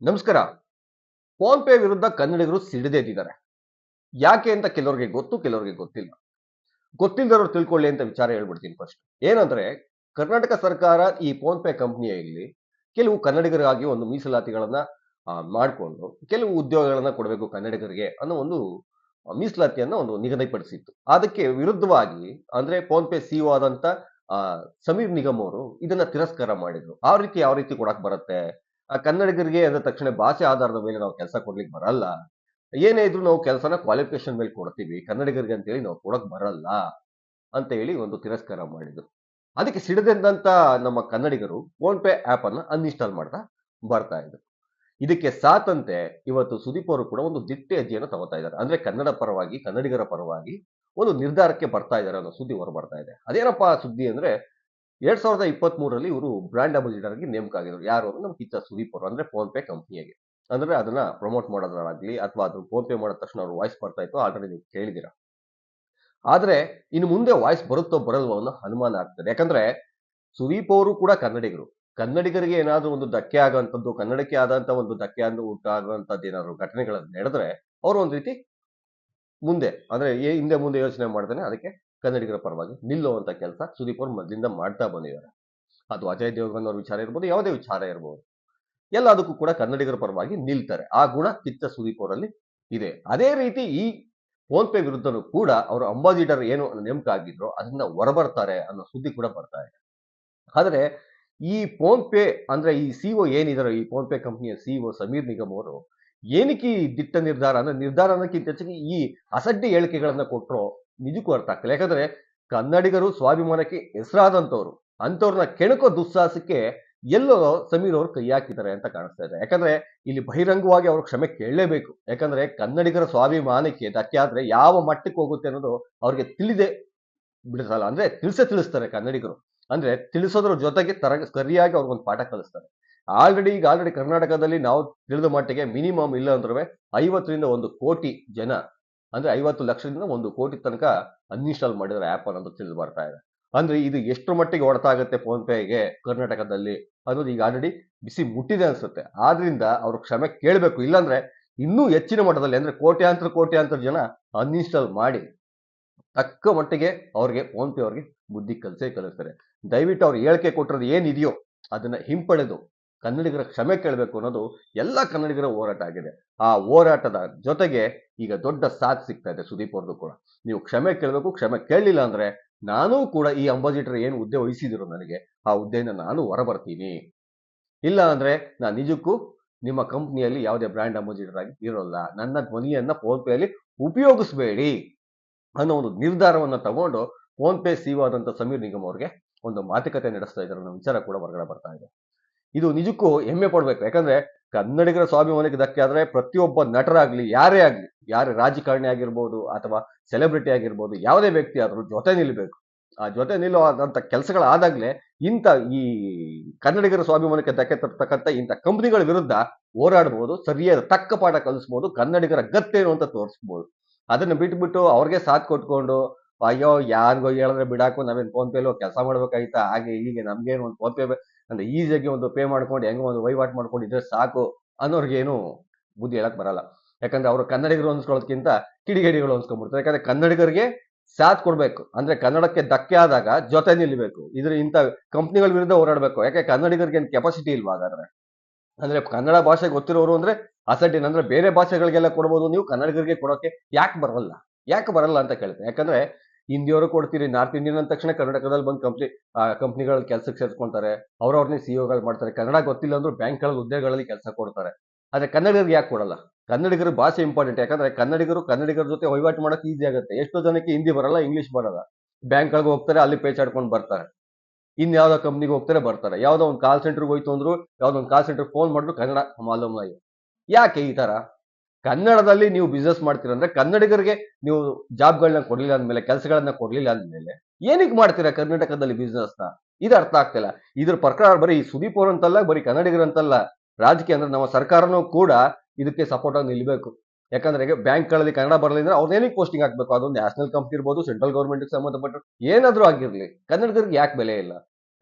ನಮಸ್ಕಾರ. Phone pay ವಿರುದ್ಧ ಕನ್ನಡಿಗರು ಸಿಡಿದೆದ್ದಿದ್ದಾರೆ. ಯಾಕೆ ಅಂತ ಕೆಲವರಿಗೆ ಗೊತ್ತು, ಕೆಲವರಿಗೆ ಗೊತ್ತಿಲ್ಲ. ಗೊತ್ತಿಲ್ಲದವರು ತಿಳ್ಕೊಳ್ಳಿ ಅಂತ ವಿಚಾರ ಹೇಳ್ಬಿಡ್ತೀನಿ ಫಸ್ಟ್. ಏನಂದ್ರೆ ಕರ್ನಾಟಕ ಸರ್ಕಾರ ಈ ಫೋನ್ ಪೇ ಕಂಪನಿಯಲ್ಲಿ ಕೆಲವು ಕನ್ನಡಿಗರಿಗಾಗಿ ಒಂದು ಮೀಸಲಾತಿಗಳನ್ನ ಮಾಡಿಕೊಂಡು ಕೆಲವು ಉದ್ಯೋಗಗಳನ್ನ ಕೊಡಬೇಕು ಕನ್ನಡಿಗರಿಗೆ ಅನ್ನೋ ಒಂದು ಮೀಸಲಾತಿಯನ್ನ ಒಂದು ನಿಗದಿಪಡಿಸಿತ್ತು. ಅದಕ್ಕೆ ವಿರುದ್ಧವಾಗಿ ಅಂದ್ರೆ ಫೋನ್ ಪೇ ಸಿಇಒ ಆದಂತ ಆ, ಸಮೀರ್ ನಿಗಮ್ ಅವರು ಇದನ್ನ ತಿರಸ್ಕಾರ ಮಾಡಿದ್ರು. ಯಾವ ರೀತಿ ಕೊಡಕ್ ಬರುತ್ತೆ? ಕನ್ನಡಿಗರಿಗೆ ಅಂದ ತಕ್ಷಣ ಭಾಷೆ ಆಧಾರದ ಮೇಲೆ ನಾವು ಕೆಲಸ ಕೊಡ್ಲಿಕ್ಕೆ ಬರಲ್ಲ. ಏನೇ ಇದ್ರು ನಾವು ಕೆಲಸನ ಕ್ವಾಲಿಫಿಕೇಶನ್ ಮೇಲೆ ಕೊಡ್ತೀವಿ. ಕನ್ನಡಿಗರಿಗೆ ಅಂತೇಳಿ ನಾವು ಕೊಡಕ್ ಬರಲ್ಲ ಅಂತ ಹೇಳಿ ಒಂದು ತಿರಸ್ಕಾರ ಮಾಡಿದ್ರು. ಅದಕ್ಕೆ ಸಿಡಿದೆದ್ದಂತ ನಮ್ಮ ಕನ್ನಡಿಗರು ಫೋನ್ ಪೇ ಆಪ್ ಅನ್ನ ಅನ್ಇನ್ಸ್ಟಾಲ್ ಮಾಡ್ತಾ ಬರ್ತಾ ಇದ್ರು. ಇದಕ್ಕೆ ಸಾತಂತೆ ಇವತ್ತು ಸುದೀಪ್ ಅವರು ಕೂಡ ಒಂದು ದಿಟ್ಟೆ ಹೆಜ್ಜೆಯನ್ನು ತಗೋತಾ ಇದ್ದಾರೆ. ಅಂದ್ರೆ ಕನ್ನಡ ಪರವಾಗಿ, ಕನ್ನಡಿಗರ ಪರವಾಗಿ ಒಂದು ನಿರ್ಧಾರಕ್ಕೆ ಬರ್ತಾ ಇದ್ದಾರೆ ಅನ್ನೋ ಸುದ್ದಿ ಹೊರ ಬರ್ತಾ ಇದೆ. ಅದೇನಪ್ಪಾ ಸುದ್ದಿ ಅಂದ್ರೆ 2023ರಲ್ಲಿ ಇವರು ಬ್ರಾಂಡ್ ಅಂಬಾಸಿಡರ್ ಆಗಿ ನೇಮಕ ಆಗಿದ್ರು. ಯಾರು ಅಂದ್ರೆ ನಮ್ಮ ಕಿಚ್ಚ ಸುದೀಪ್ ಅವರು, ಅಂದ್ರೆ ಫೋನ್ ಪೇ ಕಂಪನಿಯಾಗೆ. ಅಂದ್ರೆ ಅದನ್ನ ಪ್ರಮೋಟ್ ಮಾಡೋದ್ರಾಗ್ಲಿ ಅಥವಾ ಅದು ಫೋನ್ ಪೇ ಮಾಡಿದ ತಕ್ಷಣ ಅವ್ರ ವಾಯ್ಸ್ ಬರ್ತಾ ಇತ್ತು, ಆಲ್ರೆಡಿ ನೀವು ಕೇಳಿದಿರಾ. ಆದ್ರೆ ಇನ್ನು ಮುಂದೆ ವಾಯ್ಸ್ ಬರುತ್ತೋ ಬರಲ್ವೋ ಅನ್ನೋ ಅನುಮಾನ ಆಗ್ತದೆ. ಯಾಕಂದ್ರೆ ಸುದೀಪ್ ಅವರು ಕೂಡ ಕನ್ನಡಿಗರು. ಕನ್ನಡಿಗರಿಗೆ ಏನಾದ್ರೂ ಒಂದು ಧಕ್ಕೆ ಆಗುವಂಥದ್ದು, ಕನ್ನಡಕ್ಕೆ ಆದಂತ ಒಂದು ಧಕ್ಕೆ ಉಂಟಾಗುವಂತದ್ದು ಏನಾದ್ರು ಘಟನೆಗಳು ನಡೆದ್ರೆ ಅವರು ಒಂದ್ ರೀತಿ ಮುಂದೆ ಅಂದ್ರೆ ಹಿಂದೆ ಮುಂದೆ ಯೋಚನೆ ಮಾಡ್ತಾನೆ ಅದಕ್ಕೆ ಕನ್ನಡಿಗರ ಪರವಾಗಿ ನಿಲ್ಲುವಂತ ಕೆಲಸ ಸುದೀಪ್ ಅವರು ಮೊದಲಿಂದ ಮಾಡ್ತಾ ಬಂದಿದ್ದಾರೆ. ಅದು ಅಜಯ್ ದೇವಗನ್ ಅವ್ರ ವಿಚಾರ ಇರ್ಬೋದು, ಯಾವುದೇ ವಿಚಾರ ಇರ್ಬೋದು, ಎಲ್ಲದಕ್ಕೂ ಕೂಡ ಕನ್ನಡಿಗರ ಪರವಾಗಿ ನಿಲ್ತಾರೆ. ಆ ಗುಣ ಕಿಚ್ಚ ಸುದೀಪ್ ಅವರಲ್ಲಿ ಇದೆ. ಅದೇ ರೀತಿ ಈ ಫೋನ್ ಪೇ ವಿರುದ್ಧನೂ ಕೂಡ ಅವರು ಅಂಬಾಸಿಡರ್ ಏನು ನೇಮಕ ಆಗಿದ್ರು ಅದನ್ನ ಹೊರಬರ್ತಾರೆ ಅನ್ನೋ ಸುದ್ದಿ ಕೂಡ ಬರ್ತಾ ಇದೆ. ಆದ್ರೆ ಈ ಫೋನ್ ಪೇ ಅಂದ್ರೆ ಈ ಸಿಒ ಏನಿದಾರೆ, ಈ ಫೋನ್ ಪೇ ಕಂಪನಿಯ ಸಿಇಒ ಸಮೀರ್ ನಿಗಮ್ ಅವರು ಏನಕ್ಕೆ ಈ ದಿಟ್ಟ ನಿರ್ಧಾರ ಅಂದ್ರೆ ನಿರ್ಧಾರ ಅನ್ನೋಕ್ಕಿಂತ ಹೆಚ್ಚಿಗೆ ಈ ಅಸಡ್ಡೆ ಹೇಳಿಕೆಗಳನ್ನ ಕೊಟ್ಟರು ನಿಜಕ್ಕೂ ಅರ್ಥ ಆಗ್ತಿಲ್ಲ. ಯಾಕಂದ್ರೆ ಕನ್ನಡಿಗರು ಸ್ವಾಭಿಮಾನಕ್ಕೆ ಹೆಸರಾದಂತವ್ರು, ಅಂತವ್ರನ್ನ ಕೆಣಕೋ ದುಸ್ಸಾಹಸಕ್ಕೆ ಎಲ್ಲೋ ಸಮೀರ್ ಅವರು ಕೈ ಹಾಕಿದ್ದಾರೆ ಅಂತ ಕಾಣಿಸ್ತಾ ಇದೆ. ಯಾಕಂದ್ರೆ ಇಲ್ಲಿ ಬಹಿರಂಗವಾಗಿ ಅವ್ರು ಕ್ಷಮೆ ಕೇಳಲೇಬೇಕು. ಯಾಕಂದ್ರೆ ಕನ್ನಡಿಗರ ಸ್ವಾಭಿಮಾನಕ್ಕೆ ಧಕ್ಕೆ ಆದ್ರೆ ಯಾವ ಮಟ್ಟಕ್ಕೆ ಹೋಗುತ್ತೆ ಅನ್ನೋದು ಅವ್ರಿಗೆ ತಿಳಿದೆ ಬಿಡಿಸಲ್ಲ. ಅಂದ್ರೆ ತಿಳಿಸ್ತಾರೆ ಕನ್ನಡಿಗರು. ಅಂದ್ರೆ ತಿಳಿಸೋದ್ರ ಜೊತೆಗೆ ಸರಿಯಾಗಿ ಅವ್ರಿಗೊಂದು ಪಾಠ ಕಲಿಸ್ತಾರೆ. ಆಲ್ರೆಡಿ ಕರ್ನಾಟಕದಲ್ಲಿ ನಾವು ತಿಳಿದ ಮಟ್ಟಿಗೆ ಮಿನಿಮಮ್ ಇಲ್ಲ ಅಂದ್ರೆ 50ರಿಂದ 1 ಕೋಟಿ ಜನ, ಅಂದ್ರೆ 50 ಲಕ್ಷದಿಂದ 1 ಕೋಟಿ ತನಕ ಅನ್ಇನ್ಸ್ಟಾಲ್ ಮಾಡಿದ್ರೆ ಆಪ್ ಅನ್ನೋದು ತಿಳಿದು ಬರ್ತಾ ಇದೆ. ಅಂದ್ರೆ ಇದು ಎಷ್ಟು ಮಟ್ಟಿಗೆ ಹೊಡೆತ ಆಗುತ್ತೆ ಫೋನ್ ಪೇಗೆ ಕರ್ನಾಟಕದಲ್ಲಿ ಅನ್ನೋದು ಈಗ ಆಲ್ರೆಡಿ ಬಿಸಿ ಮುಟ್ಟಿದೆ ಅನ್ಸುತ್ತೆ. ಆದ್ರಿಂದ ಅವರು ಕ್ಷಮೆ ಕೇಳಬೇಕು. ಇಲ್ಲಾಂದ್ರೆ ಇನ್ನೂ ಹೆಚ್ಚಿನ ಮಟ್ಟದಲ್ಲಿ ಅಂದ್ರೆ ಕೋಟ್ಯಾಂತರ ಜನ ಅನ್ಇನ್ಸ್ಟಾಲ್ ಮಾಡಿ ತಕ್ಕ ಮಟ್ಟಿಗೆ ಅವ್ರಿಗೆ ಫೋನ್ ಪೇ ಅವ್ರಿಗೆ ಬುದ್ಧಿ ಕಲಿಸ್ತಾರೆ. ದಯವಿಟ್ಟು ಅವ್ರು ಹೇಳಿಕೆ ಕೊಟ್ಟಿರೋದು ಏನಿದೆಯೋ ಅದನ್ನ ಹಿಂಪಡೆದು ಕನ್ನಡಿಗರ ಕ್ಷಮೆ ಕೇಳಬೇಕು ಅನ್ನೋದು ಎಲ್ಲ ಕನ್ನಡಿಗರ ಹೋರಾಟ ಆಗಿದೆ. ಆ ಹೋರಾಟದ ಜೊತೆಗೆ ಈಗ ದೊಡ್ಡ ಸಾಥ್ ಸಿಗ್ತಾ ಇದೆ ಸುದೀಪ್ ಅವ್ರದ್ದು ಕೂಡ. ನೀವು ಕ್ಷಮೆ ಕೇಳಬೇಕು. ಕ್ಷಮೆ ಕೇಳಲಿಲ್ಲ ಅಂದ್ರೆ ನಾನೂ ಕೂಡ ಈ ಅಂಬಾಸಿಡರ್ ಏನು ಹುದ್ದೆ ವಹಿಸಿದಿರೋ ನನಗೆ ಆ ಹುದ್ದೆಯಿಂದ ನಾನು ಹೊರಬರ್ತೀನಿ. ಇಲ್ಲ ಅಂದ್ರೆ ನಾನು ನಿಜಕ್ಕೂ ನಿಮ್ಮ ಕಂಪ್ನಿಯಲ್ಲಿ ಯಾವುದೇ ಬ್ರ್ಯಾಂಡ್ ಅಂಬಾಸಿಡರ್ ಆಗಿ ಇರೋಲ್ಲ. ನನ್ನ ಧ್ವನಿಯನ್ನ ಫೋನ್ ಪೇ ಅಲ್ಲಿ ಉಪಯೋಗಿಸಬೇಡಿ ಅನ್ನೋ ಒಂದು ನಿರ್ಧಾರವನ್ನ ತಗೊಂಡು ಫೋನ್ ಪೇ ಸಿಇಒ ಆದಂತ ಸಮೀರ್ ನಿಗಮ್ ಅವ್ರಿಗೆ ಒಂದು ಮಾತುಕತೆ ನಡೆಸ್ತಾ ಇದ್ದಾರೆ ಅನ್ನೋ ವಿಚಾರ ಕೂಡ ಹೊರಗಡೆ ಬರ್ತಾ ಇದೆ. ಇದು ನಿಜಕ್ಕೂ ಹೆಮ್ಮೆ ಪಡ್ಬೇಕು. ಯಾಕಂದ್ರೆ ಕನ್ನಡಿಗರ ಸ್ವಾಭಿಮಾನಕ್ಕೆ ಧಕ್ಕೆ ಆದ್ರೆ ಪ್ರತಿಯೊಬ್ಬ ನಟರಾಗ್ಲಿ, ಯಾರೇ ರಾಜಕಾರಣಿ ಆಗಿರ್ಬೋದು ಅಥವಾ ಸೆಲೆಬ್ರಿಟಿ ಆಗಿರ್ಬೋದು, ಯಾವುದೇ ವ್ಯಕ್ತಿ ಆದ್ರೂ ಜೊತೆ ನಿಲ್ಬೇಕು. ಆ ಜೊತೆ ನಿಲ್ಲುವಂತ ಕೆಲಸಗಳಾದಾಗ್ಲೇ ಇಂಥ ಈ ಕನ್ನಡಿಗರ ಸ್ವಾಭಿಮಾನಕ್ಕೆ ಧಕ್ಕೆ ತರ್ತಕ್ಕಂಥ ಇಂಥ ಕಂಪನಿಗಳ ವಿರುದ್ಧ ಹೋರಾಡಬಹುದು, ಸರಿಯಾದ ತಕ್ಕ ಪಾಠ ಕಲಿಸ್ಬೋದು, ಕನ್ನಡಿಗರ ಗತ್ತೇನು ಅಂತ ತೋರಿಸ್ಬೋದು. ಅದನ್ನ ಬಿಟ್ಬಿಟ್ಟು ಅವ್ರಿಗೆ ಸಾಥ್ ಕೊಟ್ಕೊಂಡು ಅಯ್ಯೋ ಯಾರಿಗೋ ಹೇಳಿದ್ರೆ ಬಿಡಾಕು, ನಾವೇನ್ ಫೋನ್ ಪೇಲಿ ಕೆಲಸ ಮಾಡ್ಬೇಕಾಯ್ತಾ, ಹಾಗೆ ಹೀಗೆ ನಮ್ಗೇನು ಒಂದು ಫೋನ್ ಪೇ ಅಂದ್ರೆ ಈಸಿಯಾಗಿ ಒಂದು ಪೇ ಮಾಡ್ಕೊಂಡು ಹೆಂಗೋ ಒಂದು ವಹಿವಾಟು ಮಾಡ್ಕೊಂಡು ಇದ್ರೆ ಸಾಕು ಅನ್ನೋರ್ಗೇನು ಬುದ್ಧಿ ಹೇಳಕ್ ಬರಲ್ಲ. ಯಾಕಂದ್ರೆ ಅವರು ಕನ್ನಡಿಗರು ಅನ್ಸ್ಕೊಳ್ಳೋದಕ್ಕಿಂತ ಕಿಡಿಗೇಡಿಗಳು ಅನ್ಸ್ಕೊಂಡ್ಬಿಡ್ತಾರೆ. ಯಾಕಂದ್ರೆ ಕನ್ನಡಿಗರಿಗೆ ಸಾಥ್ ಕೊಡ್ಬೇಕು. ಅಂದ್ರೆ ಕನ್ನಡಕ್ಕೆ ಧಕ್ಕೆ ಆದಾಗ ಜೊತೆ ನಿಲ್ಬೇಕು. ಇಂಥ ಕಂಪ್ನಿಗಳ ವಿರುದ್ಧ ಹೋರಾಡ್ಬೇಕು. ಯಾಕೆ ಕನ್ನಡಿಗರಿಗೆ ಏನ್ ಕೆಪಾಸಿಟಿ ಇಲ್ವಾ ಹಾಗಾದ್ರೆ? ಅಂದ್ರೆ ಕನ್ನಡ ಭಾಷೆ ಗೊತ್ತಿರೋರು ಅಂದ್ರೆ ಅಸಡ್ಡಿನ ಅಂದ್ರೆ ಬೇರೆ ಭಾಷೆಗಳಿಗೆಲ್ಲ ಕೊಡ್ಬೋದು, ನೀವು ಕನ್ನಡಿಗರಿಗೆ ಕೊಡೋಕೆ ಯಾಕೆ ಬರಲ್ಲ ಅಂತ ಕೇಳ್ತಾರೆ. ಯಾಕಂದ್ರೆ ಹಿಂದಿಯವರು ಕೊಡ್ತೀರಿ, ನಾರ್ತ್ ಇಂಡಿಯನ್ ಅಂದ ತಕ್ಷಣ ಕರ್ನಾಟಕದಲ್ಲಿ ಬಂದು ಕಂಪ್ನಿಗಳ ಕೆಲಸಕ್ಕೆ ಸೇರ್ಸ್ಕೊಂತಾರೆ, ಅವ್ರವ್ರನ್ನೇ ಸಿಇಒಗಳು ಮಾಡ್ತಾರೆ. ಕನ್ನಡ ಗೊತ್ತಿಲ್ಲ ಅಂದ್ರೂ ಬ್ಯಾಂಕ್ಗಳಲ್ಲಿ ಹುದ್ದೆಗಳಲ್ಲಿ ಕೆಲಸ ಕೊಡ್ತಾರೆ. ಆದ್ರೆ ಕನ್ನಡಿಗರಿಗೆ ಯಾಕೆ ಕೊಡಲ್ಲ? ಕನ್ನಡಿಗರ ಭಾಷೆ ಇಂಪಾರ್ಟೆಂಟ್. ಯಾಕಂದ್ರೆ ಕನ್ನಡಿಗರ ಜೊತೆ ವಹಿವಾಟು ಮಾಡಕ್ಕೆ ಈಸಿ ಆಗುತ್ತೆ. ಎಷ್ಟೋ ಜನಕ್ಕೆ ಹಿಂದಿ ಬರಲ್ಲ, ಇಂಗ್ಲಿಷ್ ಬರಲ್ಲ. ಬ್ಯಾಂಕ್ಗಳಿಗೆ ಹೋಗ್ತಾರೆ, ಅಲ್ಲಿ ಪೇಚಾಡ್ಕೊಂಡು ಬರ್ತಾರೆ. ಯಾವ್ದೋ ಕಂಪ್ನಿಗೆ ಹೋಗ್ತಾರೆ ಬರ್ತಾರೆ. ಯಾವ್ದೋ ಒಂದು ಕಾಲ್ ಸೆಂಟರ್ಗೆ ಹೋಯ್ತು ಅಂದ್ರು, ಯಾವ್ದೋ ಒಂದು ಕಾಲ್ ಸೆಂಟರ್ ಫೋನ್ ಮಾಡಿದ್ರು ಕನ್ನಡ ಮಾಲೂಮ್ ಇಲ್ಲ. ಯಾಕೆ ಈ ತರ? ಕನ್ನಡದಲ್ಲಿ ನೀವು ಬಿಸ್ನೆಸ್ ಮಾಡ್ತೀರಾ ಅಂದ್ರೆ ಕನ್ನಡಿಗರಿಗೆ ನೀವು ಜಾಬ್ಗಳನ್ನ ಕೊಡ್ಲಿಲ್ಲ ಅಂದ್ಮೇಲೆ, ಕೆಲಸಗಳನ್ನ ಕೊಡ್ಲಿಲ್ಲ ಅಂದ್ಮೇಲೆ ಏನಕ್ಕೆ ಮಾಡ್ತೀರಾ ಕರ್ನಾಟಕದಲ್ಲಿ ಬಿಸ್ನೆಸ್ ನ? ಇದು ಅರ್ಥ ಆಗ್ತಿಲ್ಲ. ಇದ್ರ ಪ್ರಕಾರ ಬರೀ ಸುದೀಪ್ ಅವರಂತಲ್ಲ, ಬರೀ ಕನ್ನಡಿಗರಂತಲ್ಲ, ರಾಜಕೀಯ ಅಂದ್ರೆ ನಮ್ಮ ಸರ್ಕಾರನೂ ಕೂಡ ಇದಕ್ಕೆ ಸಪೋರ್ಟ್ ಆಗಿ ನಿಲ್ಬೇಕು. ಯಾಕಂದ್ರೆ ಬ್ಯಾಂಕ್ಗಳಲ್ಲಿ ಕನ್ನಡ ಬರಲಿಲ್ಲ ಅಂದ್ರೆ ಅವ್ರನ್ನೇನಕ್ಕೆ ಪೋಸ್ಟಿಂಗ್ ಹಾಕ್ಬೇಕು? ಅದೊಂದು ನ್ಯಾಷನಲ್ ಕಂಪ್ನಿ ಇರ್ಬೋದು, ಸೆಂಟ್ರಲ್ ಗೌರ್ಮೆಂಟ್ ಸಂಬಂಧಪಟ್ಟ ಏನಾದ್ರೂ ಆಗಿರ್ಲಿ, ಕನ್ನಡಿಗರಿಗೆ ಯಾಕೆ ಬೆಲೆ ಇಲ್ಲ?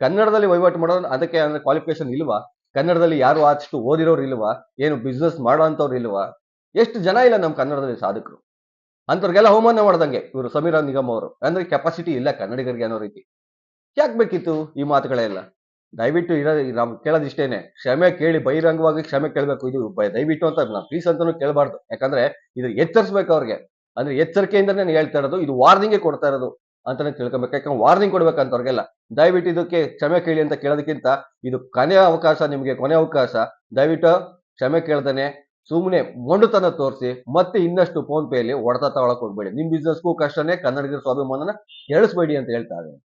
ಕನ್ನಡದಲ್ಲಿ ವಹಿವಾಟು ಮಾಡೋದು ಅದಕ್ಕೆ ಅಂದ್ರೆ ಕ್ವಾಲಿಫಿಕೇಶನ್ ಇಲ್ವಾ? ಕನ್ನಡದಲ್ಲಿ ಯಾರು ಅಷ್ಟು ಓದಿರೋರು ಇಲ್ವಾ? ಏನು ಬಿಸ್ನೆಸ್ ಮಾಡೋ ಅಂಥವ್ರು ಇಲ್ವಾ? ಎಷ್ಟು ಜನ ಇಲ್ಲ ನಮ್ಮ ಕನ್ನಡದಲ್ಲಿ ಸಾಧಕರು. ಅಂಥವ್ರಿಗೆಲ್ಲ ಅವಮಾನ ಮಾಡ್ದಂಗೆ ಇವರು ಸಮೀರಾ ನಿಗಮ್ ಅವರು. ಅಂದ್ರೆ ಕೆಪಾಸಿಟಿ ಇಲ್ಲ ಕನ್ನಡಿಗರಿಗೆ ಅನ್ನೋ ರೀತಿ. ಯಾಕೆ ಬೇಕಿತ್ತು ಈ ಮಾತುಗಳೆಲ್ಲ? ದಯವಿಟ್ಟು ನಾವು ಕೇಳೋದಿಷ್ಟೇನೆ, ಕ್ಷಮೆ ಕೇಳಿ ಬಹಿರಂಗವಾಗಿ ಕ್ಷಮೆ ಕೇಳಬೇಕು. ಇದು ದಯವಿಟ್ಟು ಅಂತ ನಾವು ಪ್ಲೀಸ್ ಅಂತಾನು ಕೇಳಬಾರ್ದು. ಯಾಕಂದ್ರೆ ಇದು ಎಚ್ಚರಿಸ್ಬೇಕು ಅವ್ರಿಗೆ. ಅಂದ್ರೆ ಎಚ್ಚರಿಕೆಯಿಂದನೇ ನಾನು ಹೇಳ್ತಾ ಇರೋದು, ಇದು ವಾರ್ನಿಂಗೇ ಕೊಡ್ತಾ ಇರೋದು ಅಂತಾನೆ ತಿಳ್ಕೊಬೇಕು. ಯಾಕಂದ್ರೆ ವಾರ್ನಿಂಗ್ ಕೊಡ್ಬೇಕಂತವ್ರಿಗೆಲ್ಲ. ದಯವಿಟ್ಟು ಇದಕ್ಕೆ ಕ್ಷಮೆ ಕೇಳಿ ಅಂತ ಕೇಳೋದಕ್ಕಿಂತ ಇದು ಕೊನೆಯ ಅವಕಾಶ, ನಿಮಗೆ ಕೊನೆ ಅವಕಾಶ. ದಯವಿಟ್ಟು ಕ್ಷಮೆ ಕೇಳ್ದೇನೆ ಸುಮ್ಮನೆ ಮೊಂಡುತನ ತೋರಿಸಿ ಮತ್ತೆ ಇನ್ನಷ್ಟು ಫೋನ್ ಪೇಲಿ ಹೊಡೆತ ತಗೊಳಕ್ ಹೋಗ್ಬೇಡಿ. ನಿಮ್ ಬಿಸ್ನೆಸ್ಗೂ ಕಷ್ಟನೇ, ಕನ್ನಡಿಗರ ಸ್ವಾಭಿಮಾನನ ಹೇಳಿಸ್ಬೇಡಿ ಅಂತ ಹೇಳ್ತಾ ಇದ್ದೀನಿ.